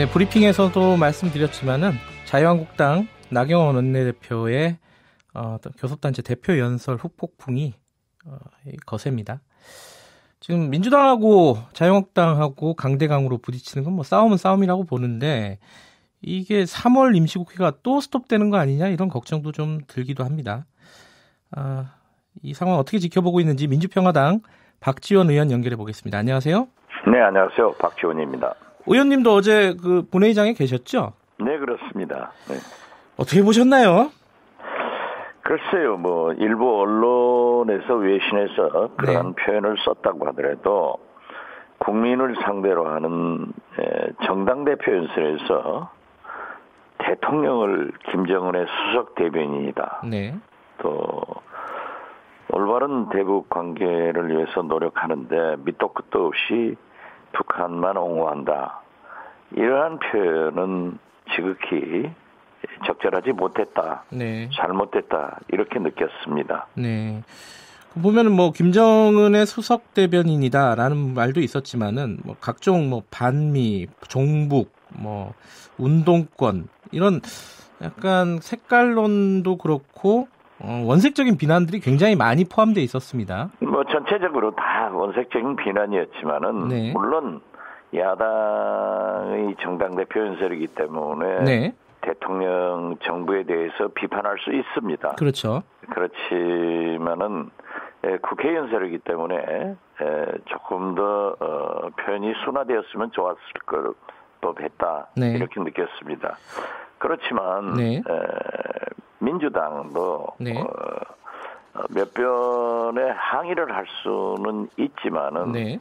네, 브리핑에서도 말씀드렸지만은 자유한국당 나경원 원내대표의 교섭단체 대표 연설 후폭풍이 거셉니다. 지금 민주당하고 자유한국당하고 강대강으로 부딪히는 건 뭐 싸움은 싸움이라고 보는데 이게 3월 임시국회가 또 스톱되는 거 아니냐 이런 걱정도 좀 들기도 합니다. 이 상황 어떻게 지켜보고 있는지 민주평화당 박지원 의원 연결해 보겠습니다. 안녕하세요. 네, 안녕하세요. 박지원입니다. 의원님도 어제 그 본회의장에 계셨죠? 네, 그렇습니다. 네. 어떻게 보셨나요? 글쎄요, 뭐 일부 언론에서 외신에서 그러한 표현을 썼다고 하더라도 국민을 상대로 하는 정당 대표 연설에서 대통령을 김정은의 수석 대변인이다. 네. 또 올바른 대북 관계를 위해서 노력하는데 밑도 끝도 없이 북한만 옹호한다. 이러한 표현은 지극히 적절하지 못했다. 네. 잘못됐다. 이렇게 느꼈습니다. 네. 보면은 뭐 김정은의 수석 대변인이다라는 말도 있었지만은 뭐 각종 뭐 반미, 종북, 뭐 운동권 이런 약간 색깔론도 그렇고 원색적인 비난들이 굉장히 많이 포함되어 있었습니다. 뭐 전체적으로 다 원색적인 비난이었지만은 네. 물론 야당의 정당 대표 연설이기 때문에 네. 대통령 정부에 대해서 비판할 수 있습니다. 그렇죠. 그렇지만은 국회 연설이기 때문에 조금 더 표현이 순화되었으면 좋았을 법했다. 네. 이렇게 느꼈습니다. 그렇지만 네. 민주당도 네. 몇 번의 항의를 할 수는 있지만은 네.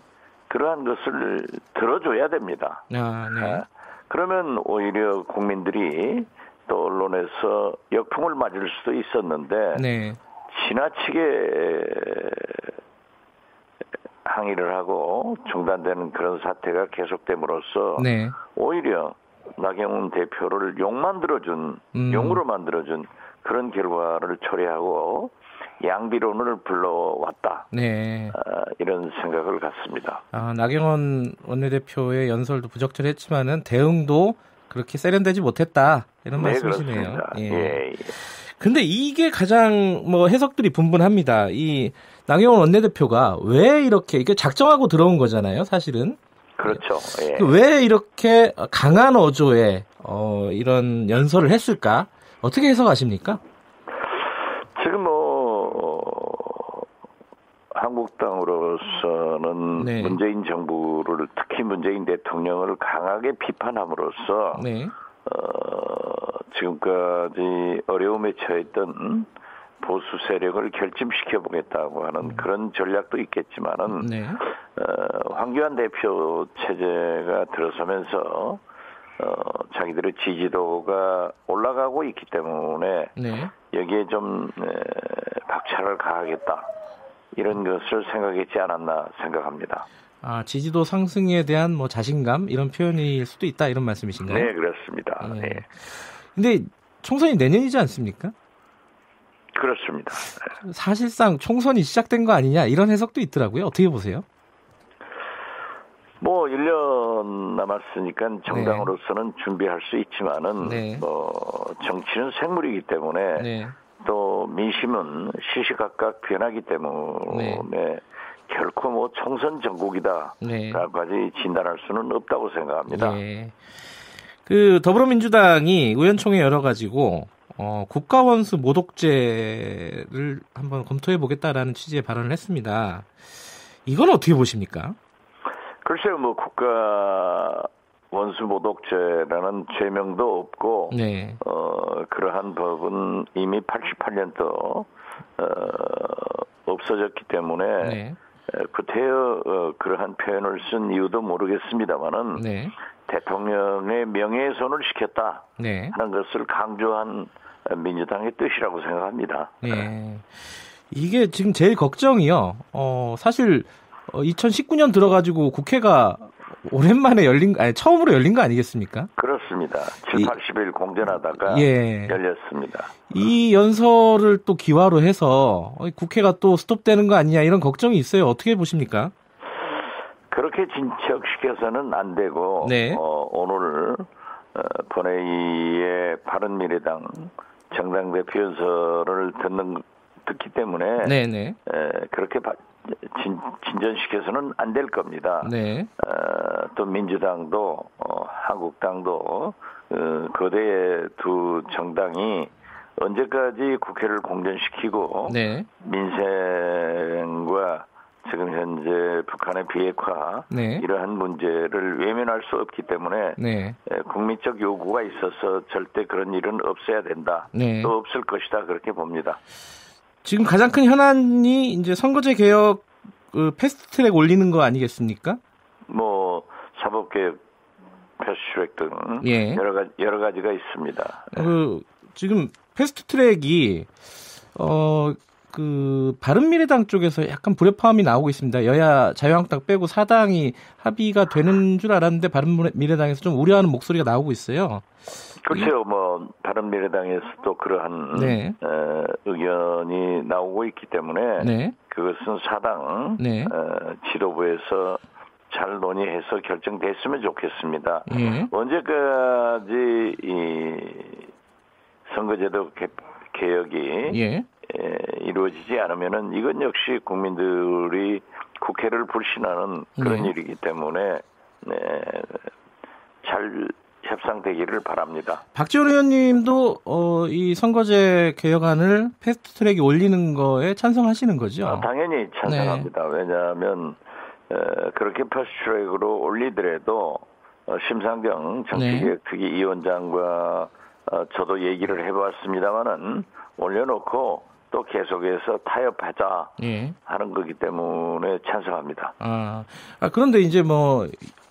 그러한 것을 들어줘야 됩니다. 네. 그러면 오히려 국민들이 또 언론에서 역풍을 맞을 수도 있었는데 네. 지나치게 항의를 하고 중단되는 그런 사태가 계속됨으로써 네. 오히려 나경원 대표를 용으로 만들어준 그런 결과를 초래하고 양비론을 불러왔다. 네. 이런 생각을 갖습니다. 나경원 원내대표의 연설도 부적절했지만은 대응도 그렇게 세련되지 못했다. 이런 말씀이시네요. 그렇습니다. 예. 근데 이게 가장 뭐 해석들이 분분합니다. 이 나경원 원내대표가 왜 이게 작정하고 들어온 거잖아요, 사실은. 그렇죠. 예. 왜 이렇게 강한 어조에 이런 연설을 했을까? 어떻게 해석하십니까? 지금 한국당으로서는 네. 문재인 정부를 특히 문재인 대통령을 강하게 비판함으로써 네. 지금까지 어려움에 처했던 보수 세력을 결집시켜 보겠다고 하는 그런 전략도 있겠지만은 네. 황교안 대표 체제가 들어서면서 자기들의 지지도가 올라가고 있기 때문에 네. 여기에 좀 박차를 가하겠다 이런 것을 생각했지 않았나 생각합니다. 지지도 상승에 대한 뭐 자신감 이런 표현일 수도 있다 이런 말씀이신가요? 네, 그렇습니다. 네. 네. 근데 총선이 내년이지 않습니까? 그렇습니다. 사실상 총선이 시작된 거 아니냐 이런 해석도 있더라고요. 어떻게 보세요? 뭐 1년 남았으니까 정당으로서는 준비할 수 있지만은 정치는 생물이기 때문에 또 민심은 시시각각 변하기 때문에 결코 뭐 총선 전국이다라고까지 진단할 수는 없다고 생각합니다. 그 더불어민주당이 의원총회 열어가지고 국가원수 모독죄를 한번 검토해 보겠다라는 취지의 발언을 했습니다. 이건 어떻게 보십니까? 글쎄요, 뭐 국가 원수 모독죄라는 죄명도 없고, 그러한 법은 이미 88년도 없어졌기 때문에 구태여 그러한 표현을 쓴 이유도 모르겠습니다만은 대통령의 명예훼손을 시켰다 하는 것을 강조한 민주당의 뜻이라고 생각합니다. 이게 지금 제일 걱정이요. 사실 2019년 들어가지고 국회가 오랜만에 처음으로 열린 거 아니겠습니까? 그렇습니다. 7, 80일 공전하다가 열렸습니다. 이 연설을 또 기화로 해서 국회가 또 스톱되는 거 아니냐 이런 걱정이 있어요. 어떻게 보십니까? 그렇게 진척시켜서는 안 되고 네. 오늘 본회의의 바른미래당 정당 대표 연설을 듣기 때문에 네네. 그렇게 진전시켜서는 안 될 겁니다. 네. 또 민주당도 한국당도 거대의 두 정당이 언제까지 국회를 공전시키고 네. 민생과 지금 현재 북한의 비핵화 네. 이러한 문제를 외면할 수 없기 때문에 네. 국민적 요구가 있어서 절대 그런 일은 없어야 된다. 네. 또 없을 것이다 그렇게 봅니다. 지금 가장 큰 현안이 이제 선거제 개혁 패스트트랙 올리는 거 아니겠습니까? 뭐 사법개혁 패스트트랙 등 예. 여러 가지가 있습니다. 지금 패스트트랙이 바른미래당 쪽에서 약간 불협화음이 나오고 있습니다. 여야 자유한국당 빼고 4당이 합의가 되는 줄 알았는데 바른미래당에서 좀 우려하는 목소리가 나오고 있어요. 그렇죠. 뭐 바른미래당에서도 그러한 네. 의견이 나오고 있기 때문에 네. 그것은 4당 네. 지도부에서 잘 논의해서 결정됐으면 좋겠습니다. 예. 언제까지 이 선거제도 개혁이 예. 이루어지지 않으면은 이건 역시 국민들이 국회를 불신하는 그런 네. 일이기 때문에 잘 협상되기를 바랍니다. 박지원 의원님도 이 선거제 개혁안을 패스트트랙에 올리는 거에 찬성하시는 거죠? 당연히 찬성합니다. 네. 왜냐하면 그렇게 패스트트랙으로 올리더라도 심상정 정치개혁특위위원장과 저도 얘기를 해봤습니다마는 올려놓고 또 계속해서 타협하자 예. 하는 거기 때문에 찬성합니다. 그런데 이제 뭐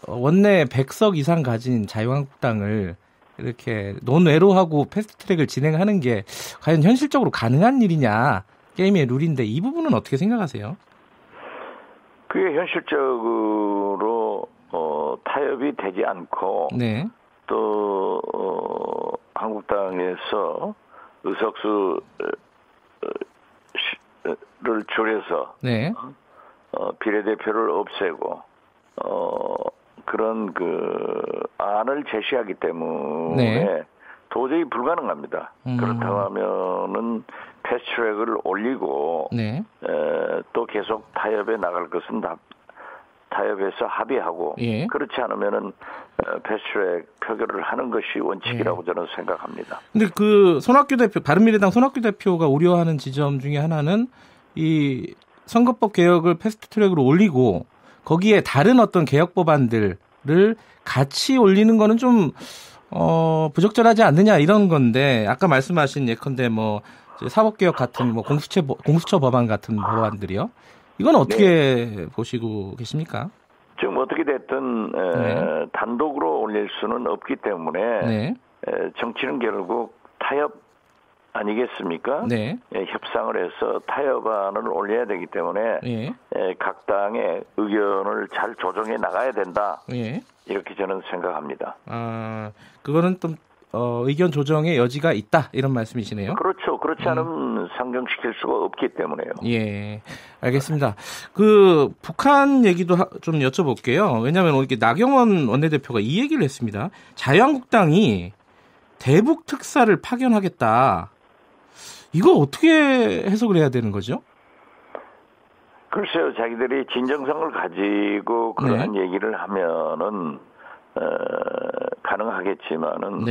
원내 100석 이상 가진 자유한국당을 이렇게 논외로 하고 패스트트랙을 진행하는 게 과연 현실적으로 가능한 일이냐, 게임의 룰인데 이 부분은 어떻게 생각하세요? 그게 현실적으로 타협이 되지 않고 네. 또 한국당에서 의석수를 줄여서 네. 비례대표를 없애고 그런 안을 제시하기 때문에 네. 도저히 불가능합니다. 그렇다고 하면은 패스트트랙을 올리고 네. 또 계속 타협에 나갈 것은 타협해서 합의하고 예. 그렇지 않으면은 패스트트랙 표결을 하는 것이 원칙이라고 저는 생각합니다. 근데 바른미래당 손학규 대표가 우려하는 지점 중에 하나는 이 선거법 개혁을 패스트트랙으로 올리고 거기에 다른 어떤 개혁 법안들을 같이 올리는 거는 좀 부적절하지 않느냐 이런 건데 아까 말씀하신 예컨대 뭐 사법개혁 같은 뭐 공수처 법안 같은 법안들이요. 이건 어떻게 보시고 계십니까? 지금 어떻게 됐든 단독으로 올릴 수는 없기 때문에 정치는 결국 타협 아니겠습니까? 네. 협상을 해서 타협안을 올려야 되기 때문에 각 당의 의견을 잘 조정해 나가야 된다. 이렇게 저는 생각합니다. 그거는 좀 의견 조정의 여지가 있다 이런 말씀이시네요. 그렇죠. 그렇지 않으면 상정시킬 수가 없기 때문에요. 예, 알겠습니다. 북한 얘기도 좀 여쭤볼게요. 왜냐하면 오늘 나경원 원내대표가 이 얘기를 했습니다. 자유한국당이 대북 특사를 파견하겠다. 이거 어떻게 해석을 해야 되는 거죠? 글쎄요, 자기들이 진정성을 가지고 그러한 얘기를 하면은 가능하겠지만은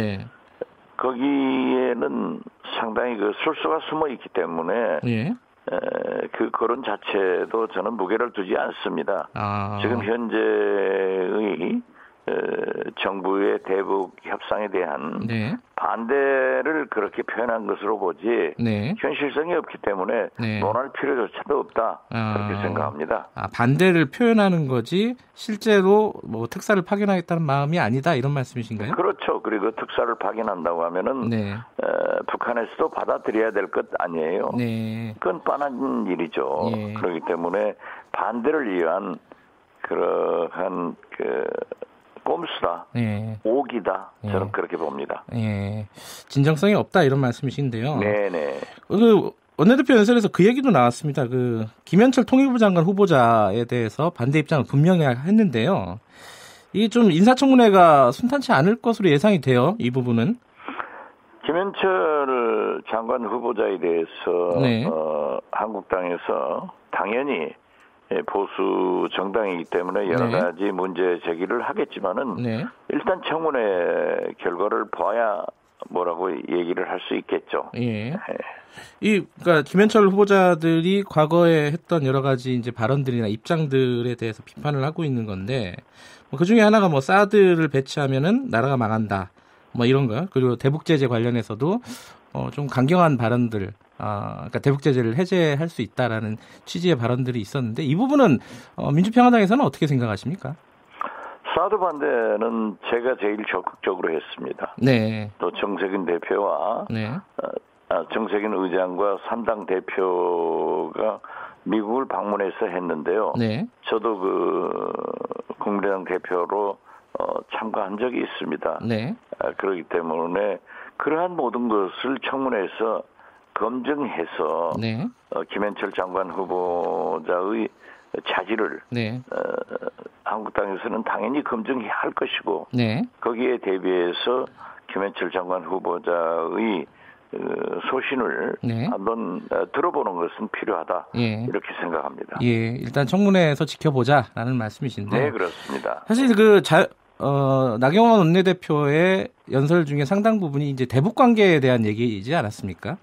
거기에는 상당히 술수가 숨어 있기 때문에 그 거론 자체도 저는 무게를 두지 않습니다. 지금 현재의 정부의 대북 협상에 대한 반대를 그렇게 표현한 것으로 보지 현실성이 없기 때문에 논할 필요조차도 없다 그렇게 생각합니다. 반대를 표현하는 거지 실제로 뭐 특사를 파견하겠다는 마음이 아니다 이런 말씀이신가요? 그렇죠. 그리고 특사를 파견한다고 하면은 북한에서도 받아들여야 될 것 아니에요. 그건 뻔한 일이죠. 그렇기 때문에 반대를 위한 그러한 꼼수다, 오기다, 저는 그렇게 봅니다. 진정성이 없다 이런 말씀이신데요. 네네. 원내대표 연설에서 그 얘기도 나왔습니다. 그 김현철 통일부 장관 후보자에 대해서 반대 입장을 분명히 했는데요. 이게 좀 인사청문회가 순탄치 않을 것으로 예상이 돼요. 이 부분은. 김현철 장관 후보자에 대해서 네. 한국당에서 당연히 보수 정당이기 때문에 여러 네. 가지 문제 제기를 하겠지만은 네. 일단 청문회 결과를 봐야 뭐라고 얘기를 할 수 있겠죠. 예. 그러니까 김현철 후보자들이 과거에 했던 여러 가지 이제 발언들이나 입장들에 대해서 비판을 하고 있는 건데, 그 중에 하나가 뭐 사드를 배치하면은 나라가 망한다, 뭐 이런 거. 그리고 대북 제재 관련해서도 좀 강경한 발언들, 그러니까 대북 제재를 해제할 수 있다라는 취지의 발언들이 있었는데, 이 부분은 민주평화당에서는 어떻게 생각하십니까? 사드 반대는 제가 제일 적극적으로 했습니다. 네. 또 정세균 대표와 네. 정세균 의장과 3당 대표가 미국을 방문해서 했는데요. 네. 저도 그 국민의당 대표로 참가한 적이 있습니다. 네. 그렇기 때문에 그러한 모든 것을 청문회에서 검증해서 네. 김현철 장관 후보자의 자질을 네. 한국당에서는 당연히 검증해야 할 것이고 네. 거기에 대비해서 김현철 장관 후보자의 소신을 네. 한번 들어보는 것은 필요하다. 예. 이렇게 생각합니다. 예, 일단 청문회에서 지켜보자라는 말씀이신데. 네, 그렇습니다. 사실 나경원 원내대표의 연설 중에 상당 부분이 이제 대북 관계에 대한 얘기이지 않았습니까?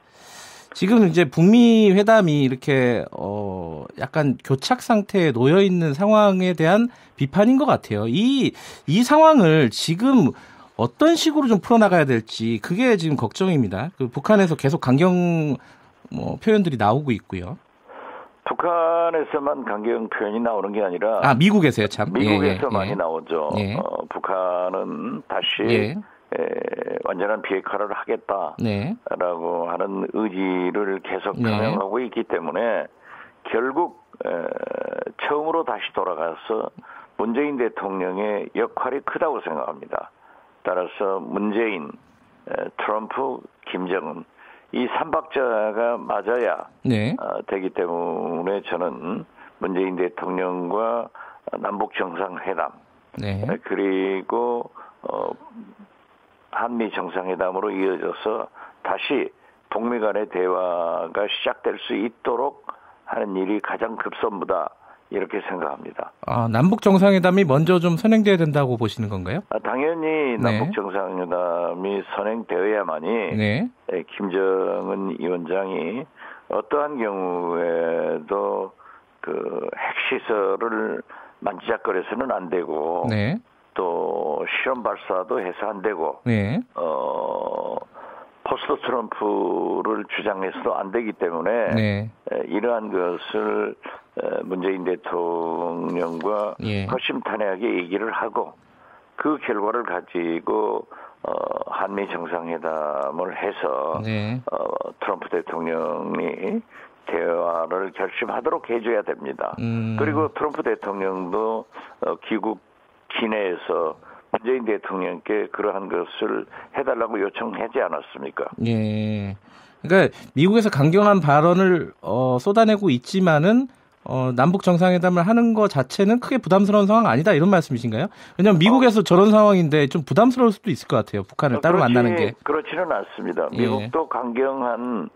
지금 이제 북미 회담이 이렇게 약간 교착 상태에 놓여 있는 상황에 대한 비판인 것 같아요. 이 상황을 지금 어떤 식으로 좀 풀어나가야 될지 그게 지금 걱정입니다. 그 북한에서 계속 강경 표현들이 나오고 있고요. 북한에서만 강경 표현이 나오는 게 아니라 미국에서요, 참. 미국에서 많이 나오죠. 예. 북한은 다시 예. 완전한 비핵화를 하겠다라고 네. 하는 의지를 계속 네. 표명하고 있기 때문에 결국 처음으로 다시 돌아가서 문재인 대통령의 역할이 크다고 생각합니다. 따라서 문재인, 트럼프, 김정은 이 3박자가 맞아야 네. 되기 때문에 저는 문재인 대통령과 남북 정상회담 네. 그리고 한미 정상회담으로 이어져서 다시 북미 간의 대화가 시작될 수 있도록 하는 일이 가장 급선무다. 이렇게 생각합니다. 남북 정상회담이 먼저 좀 선행돼야 된다고 보시는 건가요? 당연히 남북 정상회담이 선행되어야만이 네. 김정은 위원장이 어떠한 경우에도 그 핵시설을 만지작거려서는 안 되고 네. 또 실험 발사도 해서 안 되고 네. 포스트 트럼프를 주장해서도 안 되기 때문에 네. 이러한 것을 문재인 대통령과 허심탄회하게 얘기를 하고 그 결과를 가지고 한미 정상회담을 해서 트럼프 대통령이 대화를 결심하도록 해줘야 됩니다. 그리고 트럼프 대통령도 귀국 기내에서 문재인 대통령께 그러한 것을 해달라고 요청하지 않았습니까? 예. 그러니까 미국에서 강경한 발언을 쏟아내고 있지만은 남북 정상회담을 하는 것 자체는 크게 부담스러운 상황 아니다 이런 말씀이신가요? 왜냐하면 미국에서 저런 상황인데 좀 부담스러울 수도 있을 것 같아요. 북한을 따로 만나는 게. 그렇지는 않습니다. 미국도 강경한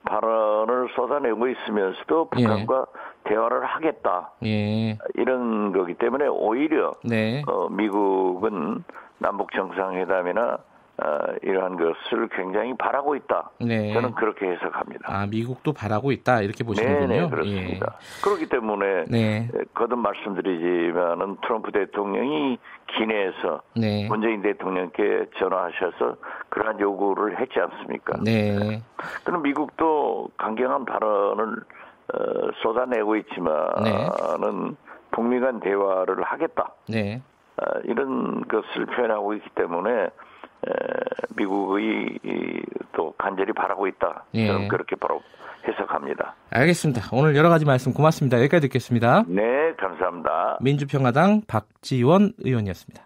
발언을 쏟아내고 있으면서도 북한과 대화를 하겠다. 이런 거기 때문에 오히려 미국은 남북 정상회담이나 이러한 것을 굉장히 바라고 있다. 저는 그렇게 해석합니다. 미국도 바라고 있다 이렇게 보시는군요. 네, 그렇습니다. 그렇기 때문에 거듭 말씀드리지만은 트럼프 대통령이 기내에서 문재인 대통령께 전화하셔서 그러한 요구를 했지 않습니까? 그럼 미국도 강경한 발언을 쏟아내고 있지만은 북미 간 대화를 하겠다. 이런 것을 표현하고 있기 때문에 미국의 또 간절히 바라고 있다. 저는 그렇게 바로 해석합니다. 알겠습니다. 오늘 여러 가지 말씀 고맙습니다. 여기까지 듣겠습니다. 네, 감사합니다. 민주평화당 박지원 의원이었습니다.